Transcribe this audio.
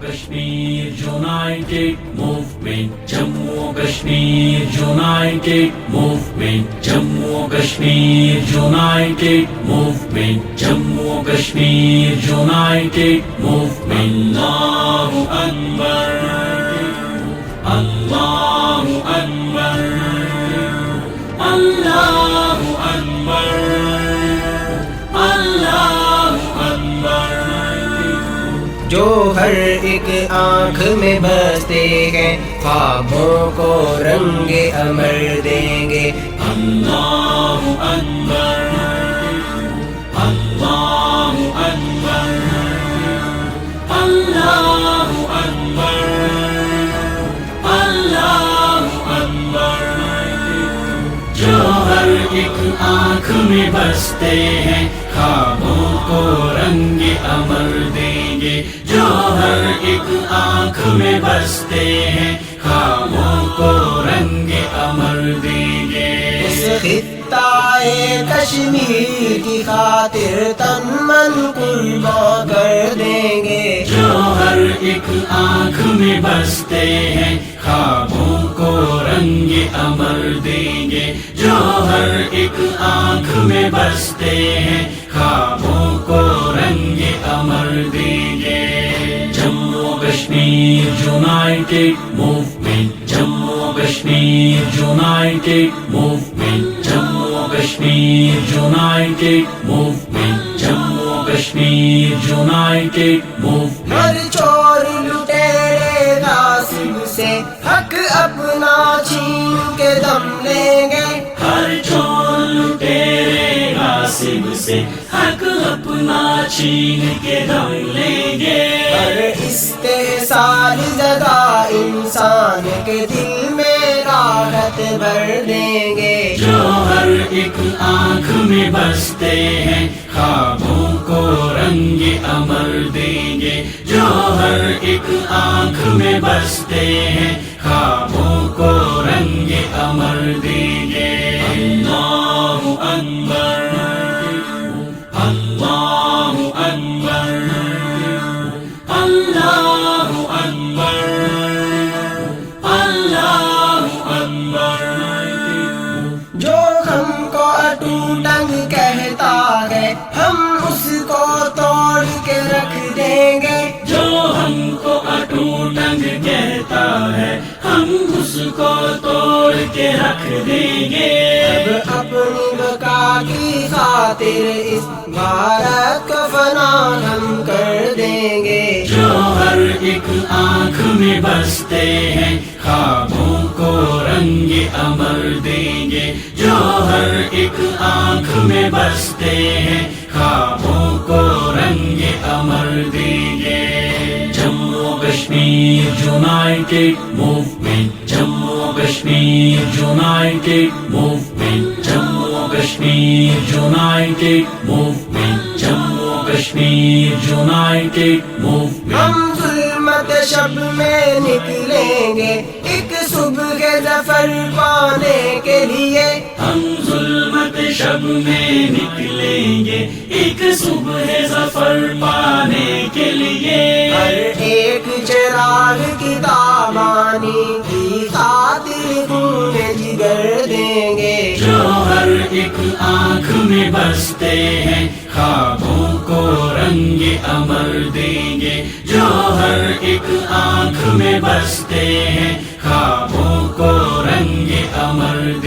Kashmir United Movement, Jammu Kashmir United Movement, Jammu Kashmir United Movement, Jammu Kashmir United Movement. Allahu Akbar, Allahu Akbar, Allahu Akbar, Allahu Akbar. جو ہر ایک آنکھ میں بستے ہیں خوابوں کو رنگ امر دیں گے. اللہ اکبر، اللہ اکبر، اللہ اکبر، اللہ اکبر. جو ہر ایک آنکھ میں بستے ہیں خوابوں کو رنگ امر دیں گے. جو ہر ایک آنکھ میں بستے ہیں خوابوں کو رنگ امر دیں گے. اس خطہ کشمیر کی خاطر تن من قربان کر دیں گے. جو ہر ایک آنکھ میں بستے ہیں خوابوں کو رنگ امر دیں گے. جو ہر ایک آنکھ میں بستے ہیں خوابوں کو رنگ امر دیں گے. Jammu Kashmir united movement, Jammu Kashmir united movement, Jammu Kashmir united movement, Jammu Kashmir united movement. ہر چور لٹیرے غاصب سے حق اپنا چھین کے دم لیں گے. ہر چور لٹیرے غاصب سے حق اپنا چھین کے دم لیں گے. ہر استحصال زدہ انسان کے دل میں راحت بھر دیں گے. جو ہر ایک آنکھ میں بستے ہیں خوابوں کو رنگ امر دیں گے. جو ہر ایک آنکھ میں بستے ہیں خوابوں کو رنگ امر دیں گے. اللہ اکبر، اللہ اکبر، اللہ اکبر، اللہ اکبر. جو ہم کو اٹوٹنگ کہتا ہے ہم اس کو توڑ کے رکھ دیں گے. جو ہم کو اٹوٹنگ کہتا ہے ہم اس کو توڑ کے رکھ دیں گے. اب اپنی بقا کی خاطر اس بھارت کو فنا ہم کر دیں گے. جو ہر ایک آنکھ میں بستے ہیں خوابوں کو رنگ امر دیں گے. جو ہر ایک آنکھ میں بستے ہیں خوابوں کو رنگ امر دیں گے. Jammu Kashmir united movement, Jammu Kashmir united movement, Jammu Kashmir united movement, Jammu Kashmir united movement. ہم ظلمت شب میں نکلیں گے ایک صبح کے ظفر پانے کے لیے. ہم ظلمت شب میں نکلیں گے ایک صبح ظفر پانے کے لیے. ہر ایک چراغ کی دامانی کی خاطر خون جگر دیں گے. جو ہر ایک آنکھ میں بستے ہیں خوابوں کو رنگ امر دیں گے. جو ہر ایک آنکھ میں بستے ہیں خوابوں کو رنگ امر دیں گے.